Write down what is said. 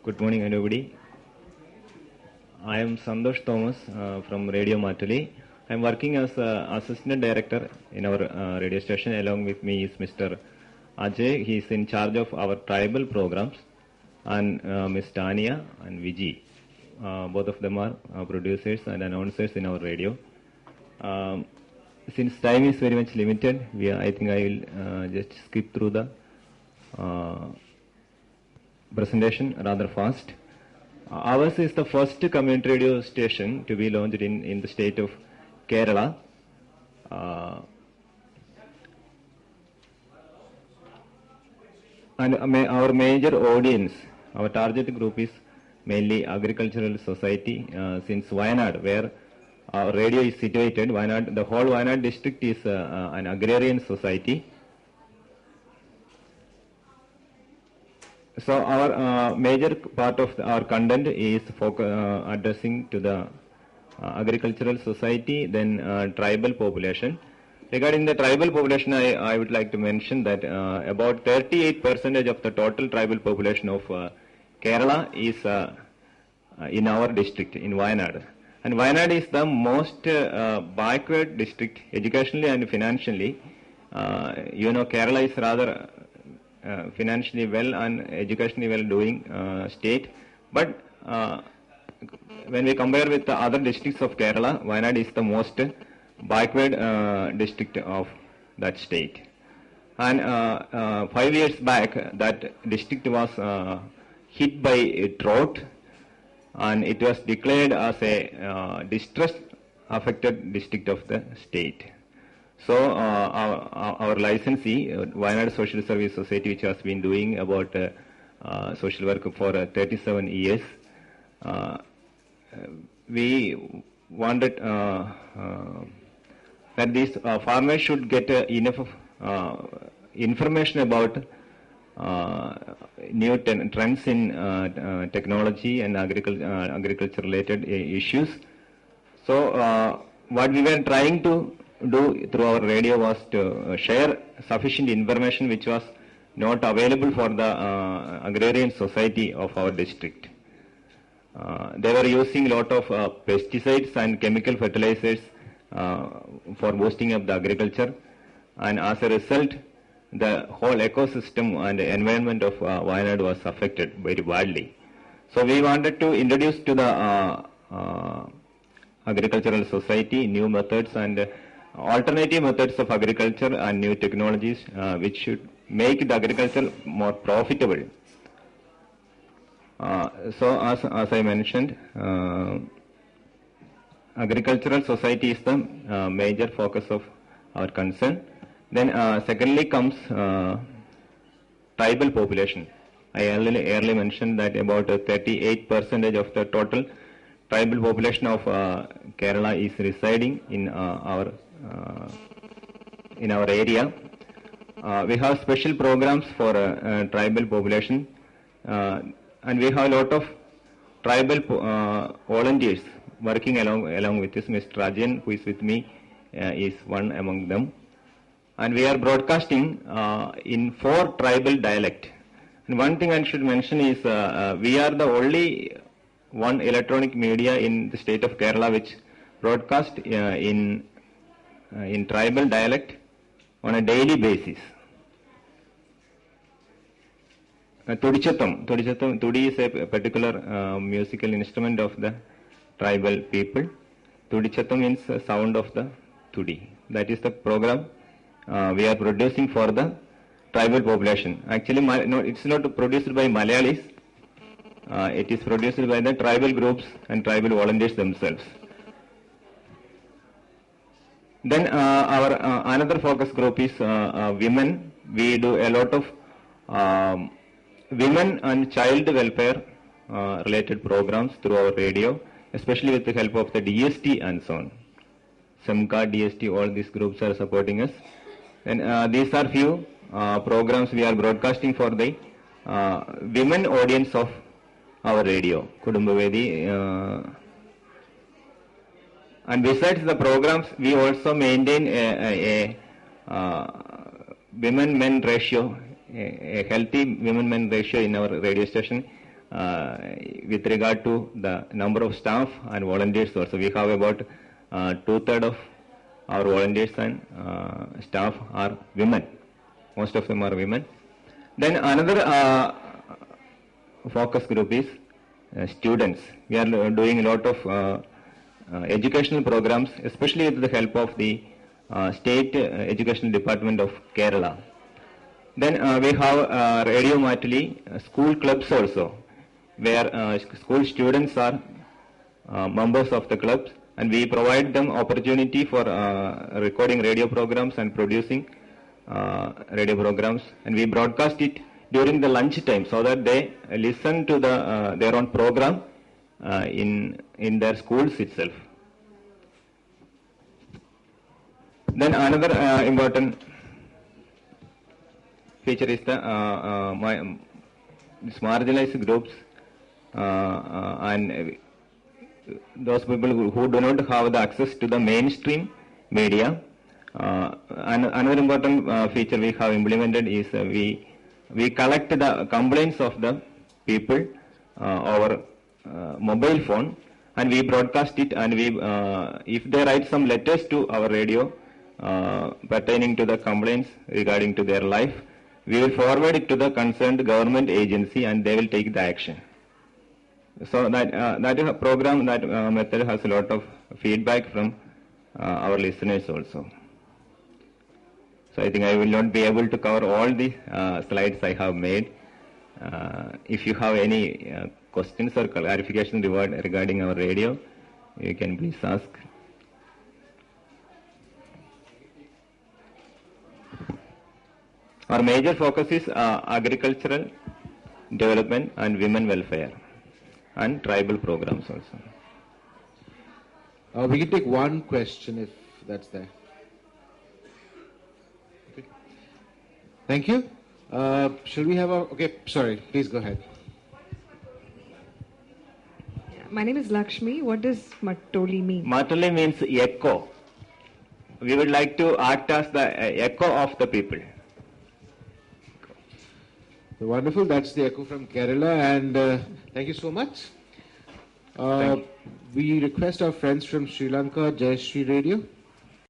Good morning, everybody. I am Santosh Thomas from Radio Matuli. I am working as Assistant Director in our radio station. Along with me is Mr. Ajay. He is in charge of our tribal programs, and Ms. Tania and Viji. Both of them are producers and announcers in our radio. Since time is very much limited, I think I will just skip through the presentation rather fast. Ours is the first community radio station to be launched in the state of Kerala. And our major audience, our target group is mainly agricultural society. Since Wayanad, where our radio is situated, Wayanad, the whole Wayanad district is an agrarian society. So our major part of our content is addressing to the agricultural society, then tribal population. Regarding the tribal population, I would like to mention that about 38% of the total tribal population of Kerala is in our district, in Wayanad. And Wayanad is the most backward district, educationally and financially. Kerala is rather financially well and educationally well doing state, but when we compare with the other districts of Kerala, Wayanad is the most backward district of that state. And 5 years back, that district was hit by a drought, and it was declared as a distress affected district of the state. So our licensee, Wayanad Social Service Society, which has been doing about social work for 37 years, we wanted that these farmers should get enough information about new trends in technology and agriculture related issues. So what we were trying to do through our radio was to share sufficient information which was not available for the agrarian society of our district. They were using a lot of pesticides and chemical fertilizers for boosting up the agriculture, and as a result the whole ecosystem and the environment of Wayanad was affected very badly. So we wanted to introduce to the agricultural society new methods and alternative methods of agriculture and new technologies which should make the agriculture more profitable. So as I mentioned, agricultural society is the major focus of our concern. Then secondly comes tribal population. I earlier mentioned that about 38% of the total tribal population of Kerala is residing in our area. We have special programs for tribal population, and we have a lot of tribal volunteers working along with us. Mr. Rajan, who is with me, is one among them. And we are broadcasting in 4 tribal dialects. And one thing I should mention is we are the only one electronic media in the state of Kerala which broadcast in tribal dialect on a daily basis. Tudichatham. Tudi is a particular musical instrument of the tribal people. Tudichatham means the sound of the tudi. That is the program we are producing for the tribal population. Actually, no, it's not produced by Malayalis. It is produced by the tribal groups and tribal volunteers themselves. Then our another focus group is women. We do a lot of women and child welfare related programs through our radio, especially with the help of the DST and so on. SEMCA, DST, all these groups are supporting us. And these are few programs we are broadcasting for the women audience of our radio, Kudumbavedi. And besides the programs, we also maintain a women-men ratio, a healthy women-men ratio in our radio station. with regard to the number of staff and volunteers also. We have about 2/3 of our volunteers and staff are women. Most of them are women. Then another focus group is students. We are doing a lot of educational programs, especially with the help of the State Education Department of Kerala. Then we have Radio Matili school clubs also, where school students are members of the clubs, and we provide them opportunity for recording radio programs and producing radio programs, and we broadcast it during the lunch time so that they listen to their own program in their schools itself. Then another important feature is the marginalized groups and those people who do not have the access to the mainstream media. And another important feature we have implemented is we collect the complaints of the people over mobile phone, and we broadcast it, and we if they write some letters to our radio pertaining to the complaints regarding to their life, we will forward it to the concerned government agency and they will take the action. So that is a program, that method has a lot of feedback from our listeners also. So I think I will not be able to cover all the slides I have made. If you have any questions or clarification regarding our radio, you can please ask. Our major focus is agricultural development and women welfare and tribal programs also. We can take one question if that's there. Okay. Thank you. Shall we have okay, sorry, please go ahead. My name is Lakshmi. What does Matoli mean? Matoli means echo. We would like to act as the echo of the people. Wonderful. That's the echo from Kerala, and thank you so much. We request our friends from Sri Lanka, Jai Shri Radio.